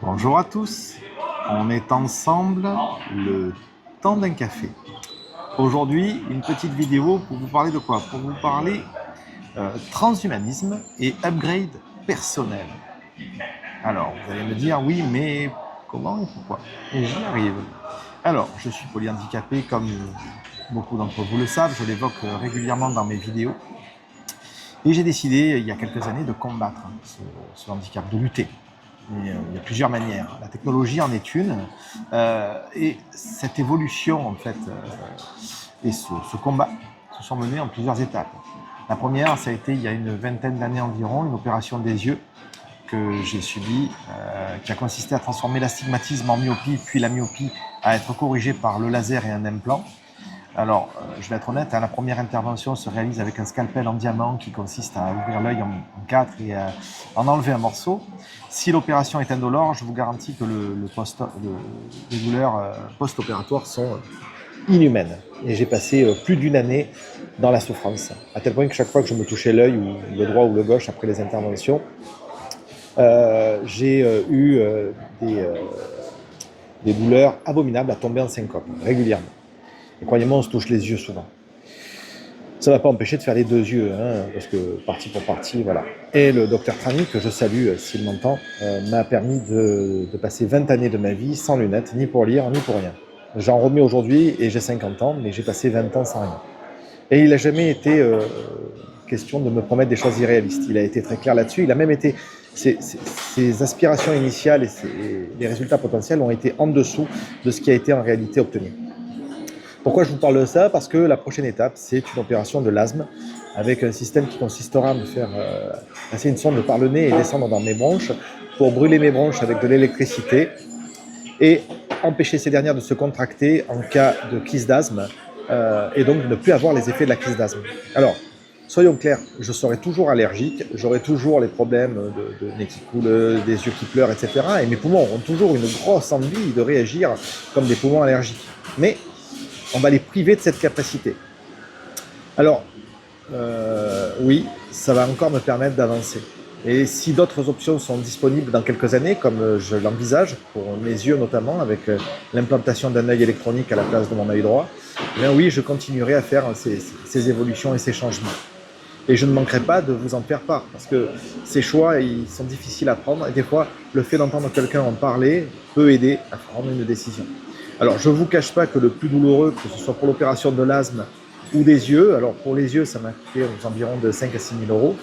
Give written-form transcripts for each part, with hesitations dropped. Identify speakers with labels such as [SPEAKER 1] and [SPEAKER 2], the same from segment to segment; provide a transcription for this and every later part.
[SPEAKER 1] Bonjour à tous, on est ensemble le temps d'un café. Aujourd'hui, une petite vidéo pour vous parler de quoi? Pour vous parler transhumanisme et upgrade personnel. Alors, vous allez me dire, oui, mais comment et pourquoi? Et j'y arrive. Alors, je suis polyhandicapé comme beaucoup d'entre vous le savent, je l'évoque régulièrement dans mes vidéos. Et j'ai décidé, il y a quelques années, de combattre ce handicap, de lutter. Et, il y a plusieurs manières. La technologie en est une. Et cette évolution, en fait, et ce combat se sont menés en plusieurs étapes. La première, ça a été il y a une vingtaine d'années environ, une opération des yeux que j'ai subie, qui a consisté à transformer l'astigmatisme en myopie, puis la myopie à être corrigée par le laser et un implant. Alors, je vais être honnête, la première intervention se réalise avec un scalpel en diamant qui consiste à ouvrir l'œil en quatre et à en enlever un morceau. Si l'opération est indolore, je vous garantis que les douleurs post-opératoires sont inhumaines. Et j'ai passé plus d'une année dans la souffrance, à tel point que chaque fois que je me touchais l'œil, ou le droit ou le gauche, après les interventions, j'ai eu des douleurs abominables à tomber en syncope, régulièrement. Et croyez-moi, on se touche les yeux souvent. Ça ne va pas empêcher de faire les deux yeux, parce que partie pour partie, voilà. Et le docteur Trani, que je salue s'il m'entend, m'a permis de passer 20 années de ma vie sans lunettes, ni pour lire, ni pour rien. J'en remets aujourd'hui et j'ai 50 ans, mais j'ai passé 20 ans sans rien. Et il n'a jamais été question de me promettre des choses irréalistes. Il a été très clair là-dessus. Il a même été... Ses aspirations initiales et les résultats potentiels ont été en dessous de ce qui a été en réalité obtenu. Pourquoi je vous parle de ça? Parce que la prochaine étape, c'est une opération de l'asthme avec un système qui consistera à me faire passer une sonde par le nez et descendre dans mes bronches pour brûler mes bronches avec de l'électricité et empêcher ces dernières de se contracter en cas de crise d'asthme et donc de ne plus avoir les effets de la crise d'asthme. Alors, soyons clairs, je serai toujours allergique, j'aurai toujours les problèmes de nez qui coule, des yeux qui pleurent, etc. Et mes poumons auront toujours une grosse envie de réagir comme des poumons allergiques. Mais on va les priver de cette capacité. Alors, oui, ça va encore me permettre d'avancer. Et si d'autres options sont disponibles dans quelques années, comme je l'envisage, pour mes yeux notamment, avec l'implantation d'un œil électronique à la place de mon œil droit, eh bien oui, je continuerai à faire ces évolutions et ces changements. Et je ne manquerai pas de vous en faire part, parce que ces choix, ils sont difficiles à prendre, et des fois, le fait d'entendre quelqu'un en parler peut aider à prendre une décision. Alors, je ne vous cache pas que le plus douloureux, que ce soit pour l'opération de l'asthme ou des yeux, alors pour les yeux, ça m'a coûté environ de 5 à 6 000 euros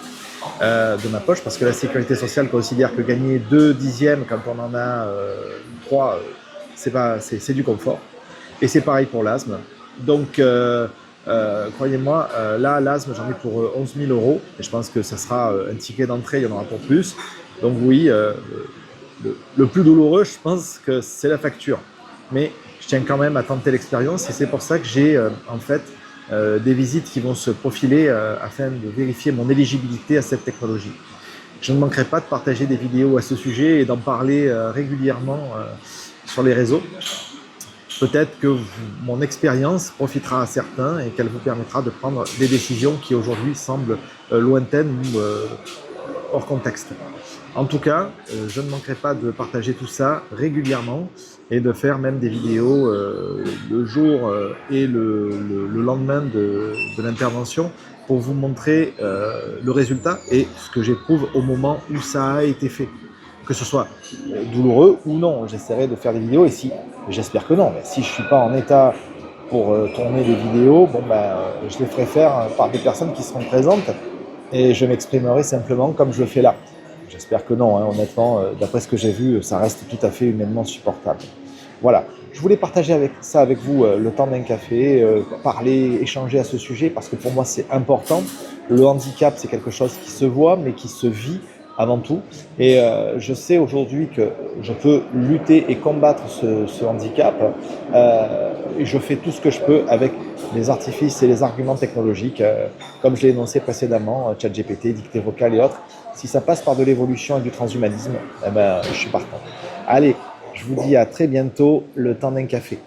[SPEAKER 1] de ma poche, parce que la sécurité sociale considère que gagner 2 dixièmes quand on en a 3, c'est du confort. Et c'est pareil pour l'asthme. Donc, croyez-moi, là, l'asthme, j'en ai pour 11 000 euros. Et je pense que ça sera un ticket d'entrée, il y en aura pour plus. Donc oui, le plus douloureux, je pense que c'est la facture. Mais je tiens quand même à tenter l'expérience et c'est pour ça que j'ai en fait des visites qui vont se profiler afin de vérifier mon éligibilité à cette technologie. Je ne manquerai pas de partager des vidéos à ce sujet et d'en parler régulièrement sur les réseaux. Peut-être que mon expérience profitera à certains et qu'elle vous permettra de prendre des décisions qui aujourd'hui semblent lointaines ou hors contexte. En tout cas, je ne manquerai pas de partager tout ça régulièrement et de faire même des vidéos le jour et le lendemain de l'intervention pour vous montrer le résultat et ce que j'éprouve au moment où ça a été fait. Que ce soit douloureux ou non, j'essaierai de faire des vidéos et si, j'espère que non, mais si je ne suis pas en état pour tourner des vidéos, bon, je les ferai faire par des personnes qui seront présentes et je m'exprimerai simplement comme je le fais là. J'espère que non, honnêtement, d'après ce que j'ai vu, ça reste tout à fait humainement supportable. Voilà, je voulais partager ça avec vous le temps d'un café, parler, échanger à ce sujet, parce que pour moi c'est important. Le handicap, c'est quelque chose qui se voit, mais qui se vit avant tout. Et je sais aujourd'hui que je peux lutter et combattre ce handicap. Et je fais tout ce que je peux avec les artifices et les arguments technologiques, comme je l'ai énoncé précédemment, ChatGPT, dictée vocale et autres. Si ça passe par de l'évolution et du transhumanisme, je suis partant. Allez, je vous dis à très bientôt, le temps d'un café.